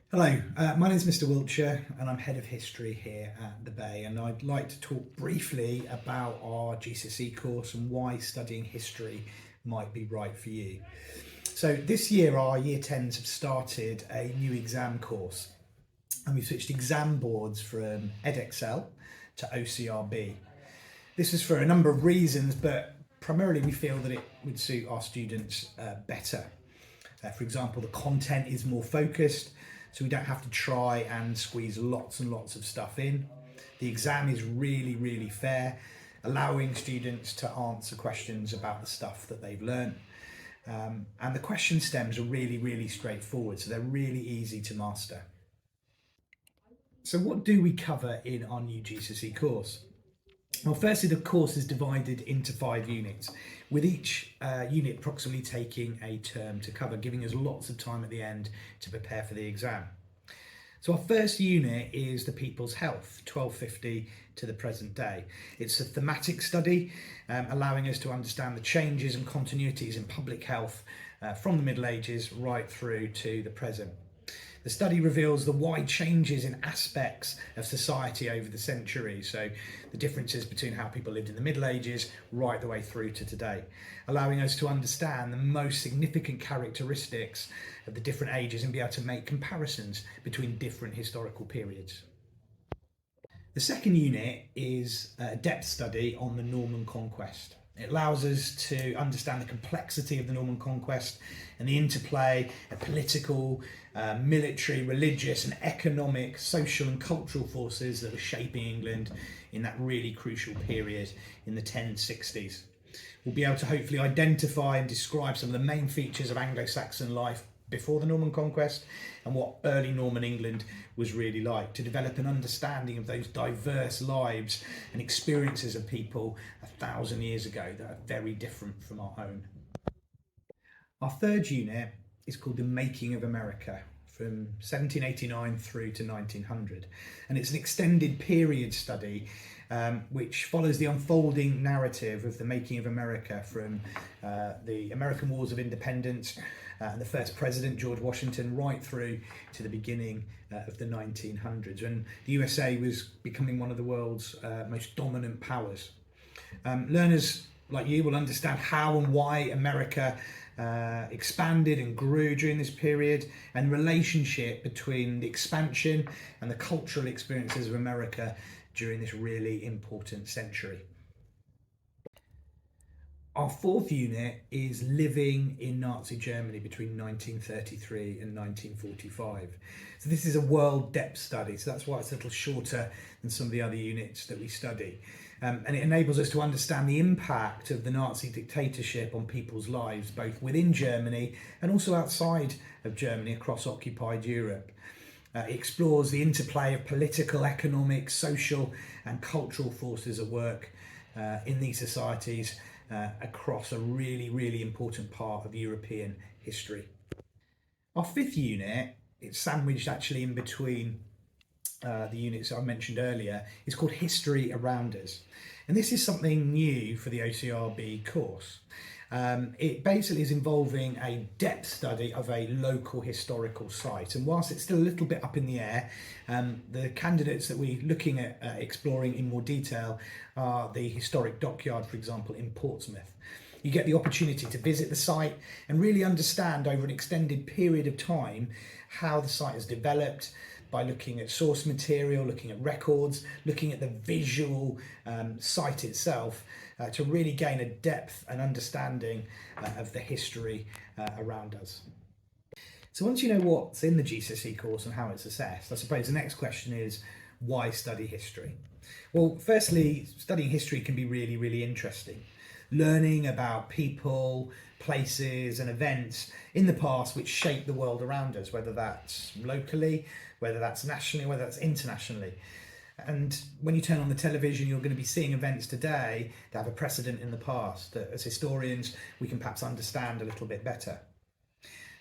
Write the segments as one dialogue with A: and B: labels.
A: Hello, my name is Mr. Wiltshire and I'm Head of History here at the Bay, and I'd like to talk briefly about our GCSE course and why studying history might be right for you. So this year our Year 10s have started a new exam course and we've switched exam boards from Edexcel to OCRB. This is for a number of reasons, but primarily we feel that it would suit our students better. For example, the content is more focused, so we don't have to try and squeeze lots and lots of stuff in. The exam is really fair, allowing students to answer questions about the stuff that they've learned. And the question stems are really straightforward, so they're really easy to master. So what do we cover in our new GCSE course? Well, firstly, the course is divided into 5 units, with each unit approximately taking a term to cover, giving us lots of time at the end to prepare for the exam. So our first unit is the People's Health, 1250 to the present day. It's a thematic study, allowing us to understand the changes and continuities in public health from the Middle Ages right through to the present. The study reveals the wide changes in aspects of society over the centuries, so the differences between how people lived in the Middle Ages right the way through to today, allowing us to understand the most significant characteristics of the different ages and be able to make comparisons between different historical periods. The second unit is a depth study on the Norman Conquest. It allows us to understand the complexity of the Norman Conquest and the interplay of political, military, religious and economic, social and cultural forces that were shaping England in that really crucial period in the 1060s. We'll be able to hopefully identify and describe some of the main features of Anglo-Saxon life before the Norman Conquest and what early Norman England was really like, to develop an understanding of those diverse lives and experiences of people 1,000 years ago that are very different from our own. Our third unit is called The Making of America, from 1789 through to 1900, and it's an extended period study which follows the unfolding narrative of the making of America from the American Wars of Independence and the first president, George Washington, right through to the beginning of the 1900s, when the USA was becoming one of the world's most dominant powers. Learners like you will understand how and why America expanded and grew during this period, and relationship between the expansion and the cultural experiences of America during this really important century. Our fourth unit is living in Nazi Germany between 1933 and 1945. So this is a world depth study, so that's why it's a little shorter than some of the other units that we study. And it enables us to understand the impact of the Nazi dictatorship on people's lives, both within Germany and also outside of Germany across occupied Europe. It explores the interplay of political, economic, social and cultural forces at work in these societies across a really important part of European history. Our fifth unit, it's sandwiched actually in between the units I mentioned earlier, is called History Around Us. And this is something new for the OCRB course. It basically is involving a depth study of a local historical site. And whilst it's still a little bit up in the air, the candidates that we're looking at exploring in more detail are the historic dockyard, for example, in Portsmouth. You get the opportunity to visit the site and really understand over an extended period of time how the site has developed, by looking at source material, looking at records, looking at the visual site itself, to really gain a depth and understanding of the history around us. So once you know what's in the GCSE course and how it's assessed, I suppose the next question is, why study history? Well, firstly, studying history can be really interesting. Learning about people, places and events in the past which shape the world around us, whether that's locally, whether that's nationally, whether that's internationally. And when you turn on the television, you're going to be seeing events today that have a precedent in the past that as historians we can perhaps understand a little bit better.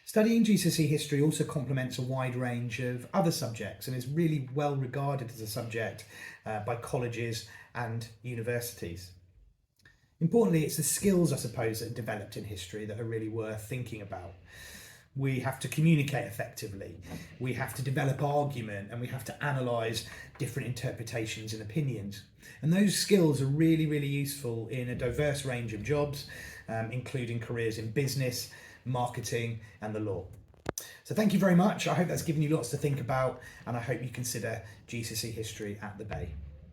A: Studying GCSE history also complements a wide range of other subjects and is really well regarded as a subject by colleges and universities. Importantly, it's the skills, I suppose, that are developed in history that are really worth thinking about. We have to communicate effectively. We have to develop argument, and we have to analyse different interpretations and opinions. And those skills are really, really useful in a diverse range of jobs, including careers in business, marketing, and the law. So thank you very much. I hope that's given you lots to think about, and I hope you consider GCSE history at the Bay.